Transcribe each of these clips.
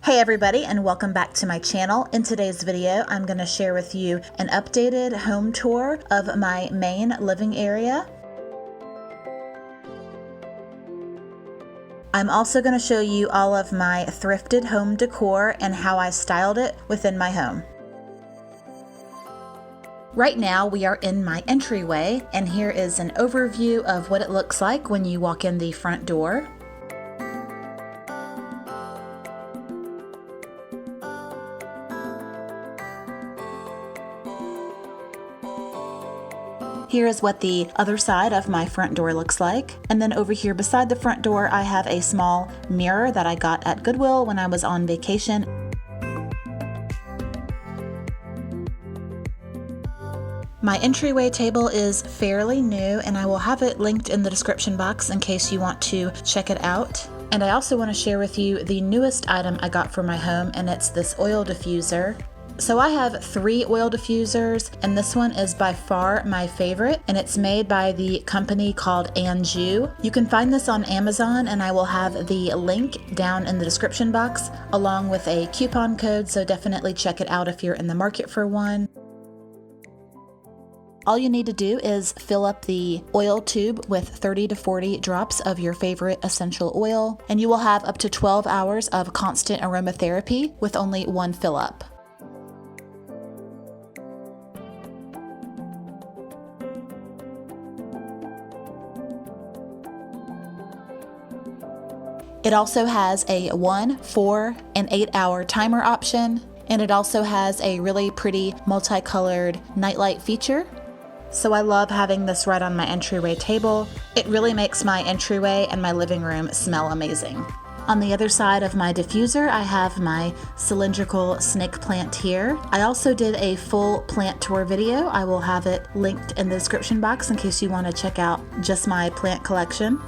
Hey everybody, and welcome back to my channel. In today's video, I'm going to share with you an updated home tour of my main living area. I'm also going to show you all of my thrifted home decor and how I styled it within my home. Right now we are in my entryway, and here is an overview of what it looks like when you walk in the front door. Here is what the other side of my front door looks like. And then over here beside the front door, I have a small mirror that I got at Goodwill when I was on vacation. My entryway table is fairly new, and I will have it linked in the description box in case you want to check it out. And I also want to share with you the newest item I got for my home, and it's this oil diffuser. So I have 3 oil diffusers, and this one is by far my favorite, and it's made by the company called Anjou. You can find this on Amazon, and I will have the link down in the description box along with a coupon code, so definitely check it out if you're in the market for one. All you need to do is fill up the oil tube with 30 to 40 drops of your favorite essential oil, and you will have up to 12 hours of constant aromatherapy with only one fill up. It also has a 1, 4, and 8-hour timer option, and it also has a really pretty multicolored nightlight feature. So I love having this right on my entryway table. It really makes my entryway and my living room smell amazing. On the other side of my diffuser, I have my cylindrical snake plant here. I also did a full plant tour video. I will have it linked in the description box in case you want to check out just my plant collection.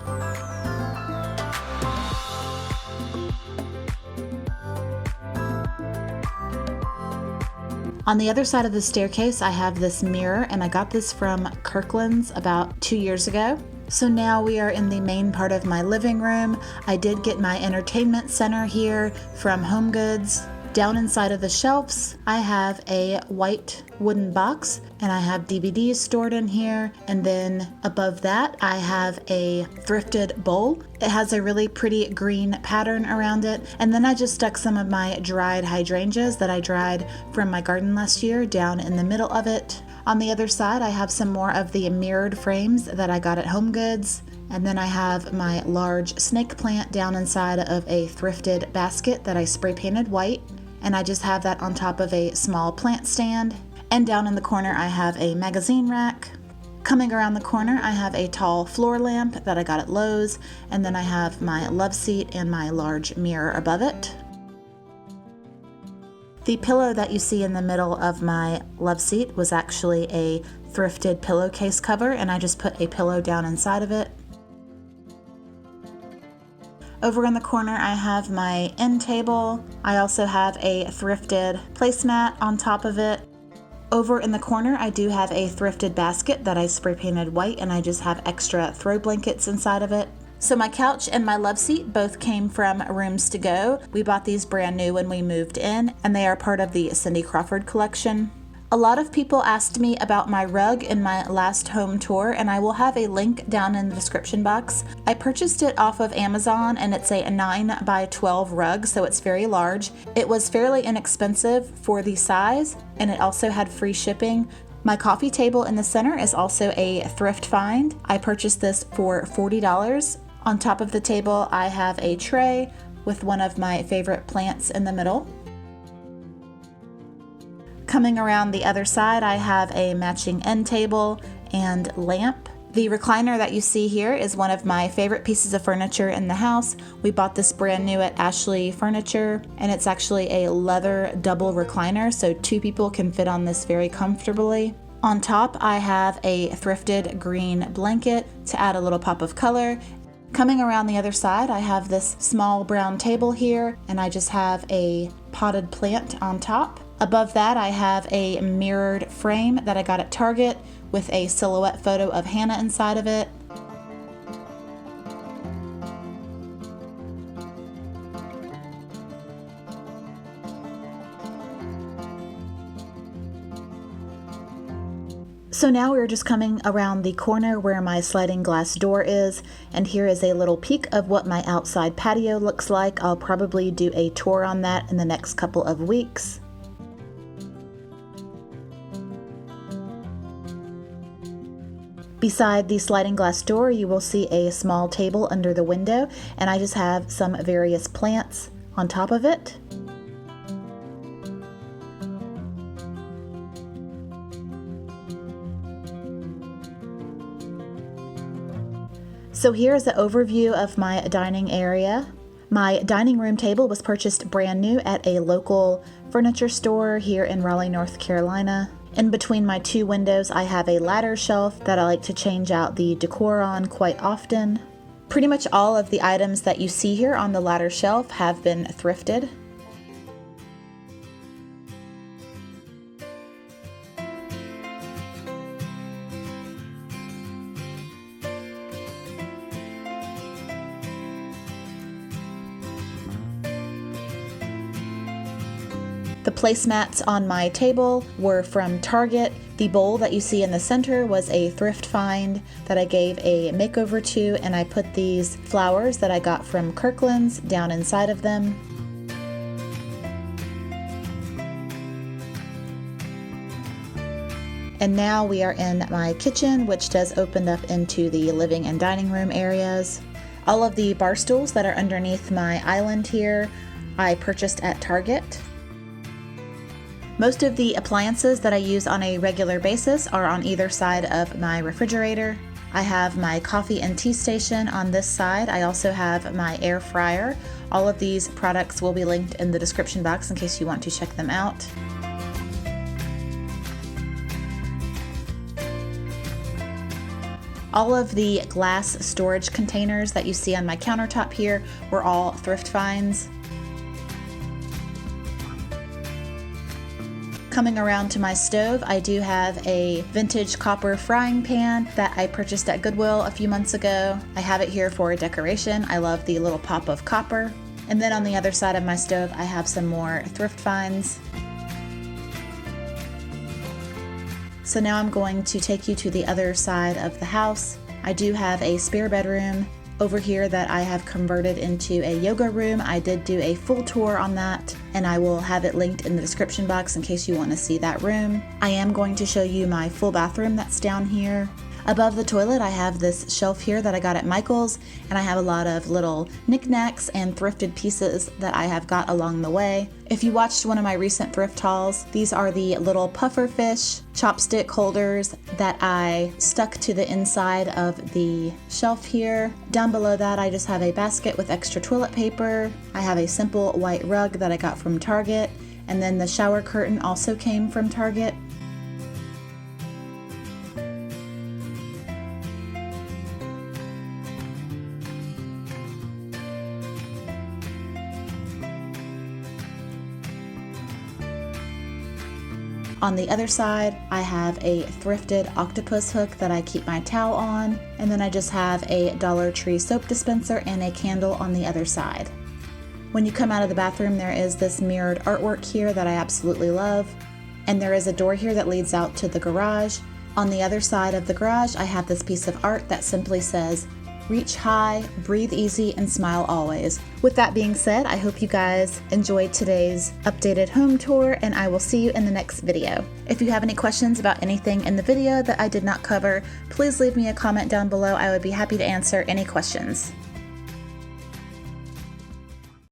On the other side of the staircase, I have this mirror, and I got this from Kirkland's about 2 years ago. So now we are in the main part of my living room. I did get my entertainment center here from HomeGoods. Down inside of the shelves, I have a white wooden box, and I have DVDs stored in here. And then above that, I have a thrifted bowl. It has a really pretty green pattern around it. And then I just stuck some of my dried hydrangeas that I dried from my garden last year down in the middle of it. On the other side, I have some more of the mirrored frames that I got at HomeGoods. And then I have my large snake plant down inside of a thrifted basket that I spray painted white. And I just have that on top of a small plant stand. And down in the corner, I have a magazine rack. Coming around the corner, I have a tall floor lamp that I got at Lowe's. And then I have my love seat and my large mirror above it. The pillow that you see in the middle of my love seat was actually a thrifted pillowcase cover, and I just put a pillow down inside of it. Over in the corner, I have my end table. I also have a thrifted placemat on top of it. Over in the corner, I do have a thrifted basket that I spray painted white, and I just have extra throw blankets inside of it. So my couch and my love seat both came from Rooms to Go. We bought these brand new when we moved in, and they are part of the Cindy Crawford collection. A lot of people asked me about my rug in my last home tour, and I will have a link down in the description box. I purchased it off of Amazon, and it's a 9 by 12 rug, so it's very large. It was fairly inexpensive for the size, and it also had free shipping. My coffee table in the center is also a thrift find. I purchased this for $40. On top of the table, I have a tray with one of my favorite plants in the middle. Coming around the other side, I have a matching end table and lamp. The recliner that you see here is one of my favorite pieces of furniture in the house. We bought this brand new at Ashley Furniture, and it's actually a leather double recliner, so 2 people can fit on this very comfortably. On top, I have a thrifted green blanket to add a little pop of color. Coming around the other side, I have this small brown table here, and I just have a potted plant on top. Above that, I have a mirrored frame that I got at Target with a silhouette photo of Hannah inside of it. So now we're just coming around the corner where my sliding glass door is, and here is a little peek of what my outside patio looks like. I'll probably do a tour on that in the next couple of weeks. Beside the sliding glass door, you will see a small table under the window, and I just have some various plants on top of it. So here's the overview of my dining area. My dining room table was purchased brand new at a local furniture store here in Raleigh, North Carolina. In between my two windows, I have a ladder shelf that I like to change out the decor on quite often. Pretty much all of the items that you see here on the ladder shelf have been thrifted. The placemats on my table were from Target. The bowl that you see in the center was a thrift find that I gave a makeover to, and I put these flowers that I got from Kirkland's down inside of them. And now we are in my kitchen, which does open up into the living and dining room areas. All of the bar stools that are underneath my island here, I purchased at Target. Most of the appliances that I use on a regular basis are on either side of my refrigerator. I have my coffee and tea station on this side. I also have my air fryer. All of these products will be linked in the description box in case you want to check them out. All of the glass storage containers that you see on my countertop here were all thrift finds. Coming around to my stove, I do have a vintage copper frying pan that I purchased at Goodwill a few months ago. I have it here for decoration. I love the little pop of copper. And then on the other side of my stove, I have some more thrift finds. So now I'm going to take you to the other side of the house. I do have a spare bedroom over here that I have converted into a yoga room. I did do a full tour on that, and I will have it linked in the description box in case you want to see that room. I am going to show you my full bathroom that's down here. Above the toilet, I have this shelf here that I got at Michael's, and I have a lot of little knickknacks and thrifted pieces that I have got along the way. If you watched one of my recent thrift hauls, these are the little puffer fish chopstick holders that I stuck to the inside of the shelf here. Down below that, I just have a basket with extra toilet paper. I have a simple white rug that I got from Target, and then the shower curtain also came from Target. On the other side, I have a thrifted octopus hook that I keep my towel on, and then I just have a Dollar Tree soap dispenser and a candle on the other side. When you come out of the bathroom, there is this mirrored artwork here that I absolutely love, and there is a door here that leads out to the garage. On the other side of the garage, I have this piece of art that simply says, "Reach high, breathe easy, and smile always." With that being said, I hope you guys enjoyed today's updated home tour, and I will see you in the next video. If you have any questions about anything in the video that I did not cover, please leave me a comment down below. I would be happy to answer any questions.